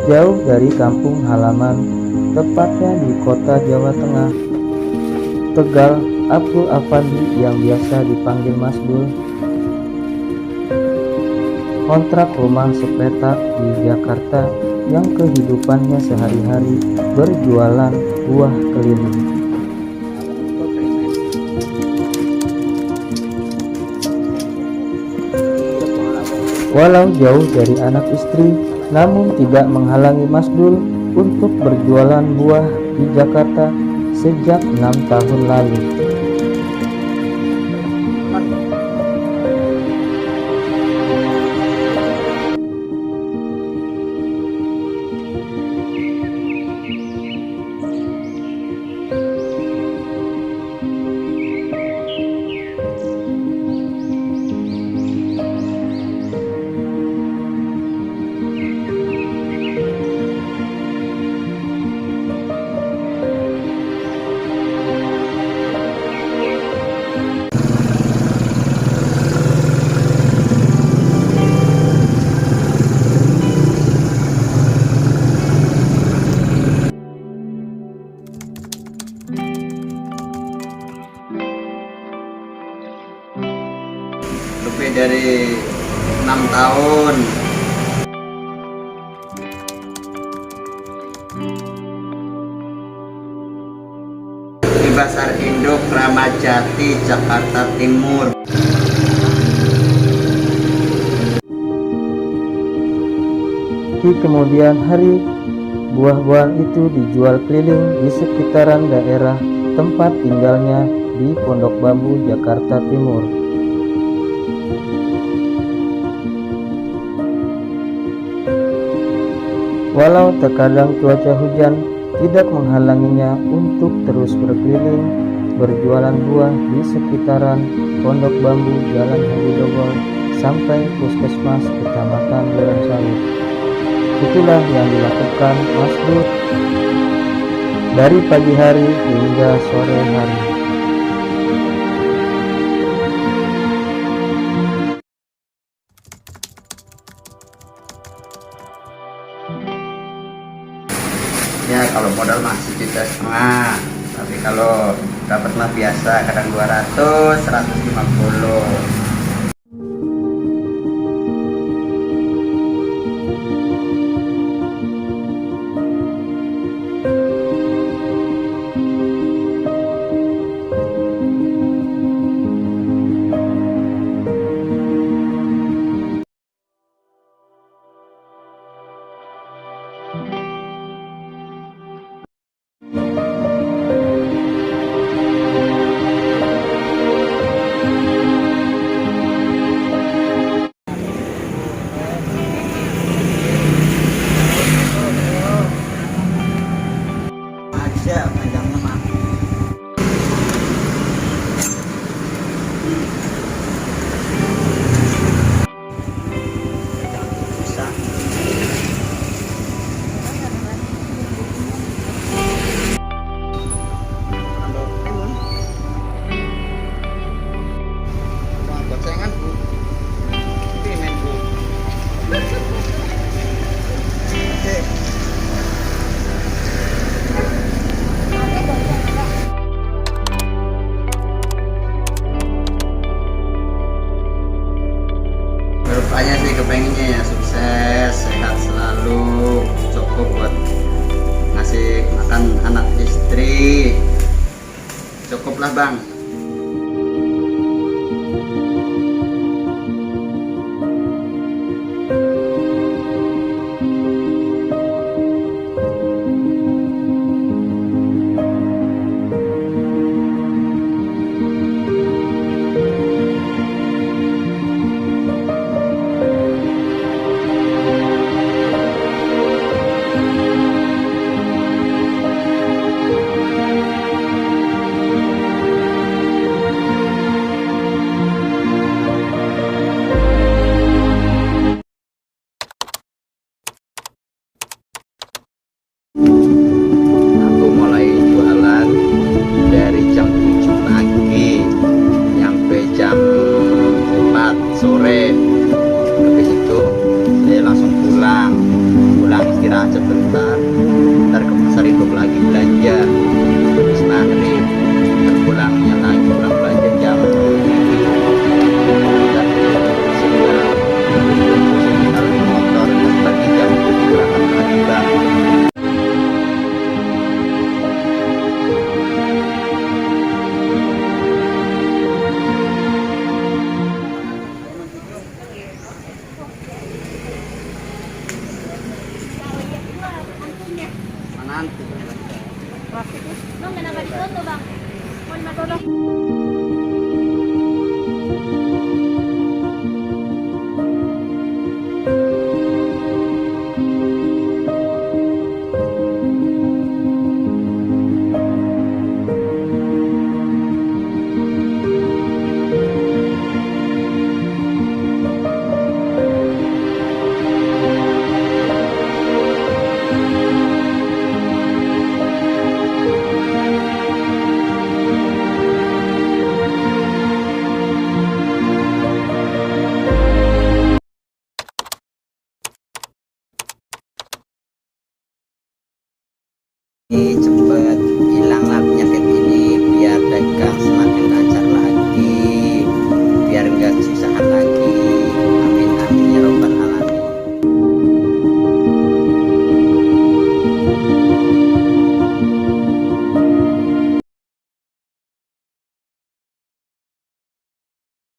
jauh dari kampung halaman, tepatnya di kota Jawa Tengah, Tegal. Abdul Afandi yang biasa dipanggil Mas Dul kontrak rumah sepetak di Jakarta yang kehidupannya sehari-hari berjualan buah keliling. Walau jauh dari anak istri, namun tidak menghalangi Mas Dul untuk berjualan buah di Jakarta sejak 6 tahun lalu. Lebih dari 6 tahun. Di Pasar Induk Kramat Jati, Jakarta Timur. Di kemudian hari, buah-buahan itu dijual keliling di sekitaran daerah tempat tinggalnya di Pondok Bambu, Jakarta Timur. Walau terkadang cuaca hujan tidak menghalanginya untuk terus berkeliling berjualan buah di sekitaran Pondok Bambu, Jalan Haji Dogol sampai Puskesmas Kecamatan Durensawit. Itulah yang dilakukan Mas Dul dari pagi hari hingga sore hari. Ya kalau modal mah 1,5 juta, tapi kalau dapat mah biasa kadang 200, 150. Aja panjangnya mah. Gocengan Bu, pimen Bu. Oke. Rupanya sih kepengennya ya sukses, sehat selalu, cukup buat ngasih makan anak istri. Cukuplah Bang. istirahat sebentar, ntar ke pasar induk lagi belanja, habis maghrib terpulangnya lagi pulang belanja jam 7 dan siang taruh di motor terus pagi jam 7 berangkat lagi bang. Nanti Bang, kenapa ditutup, Bang? Mau dimakan? ini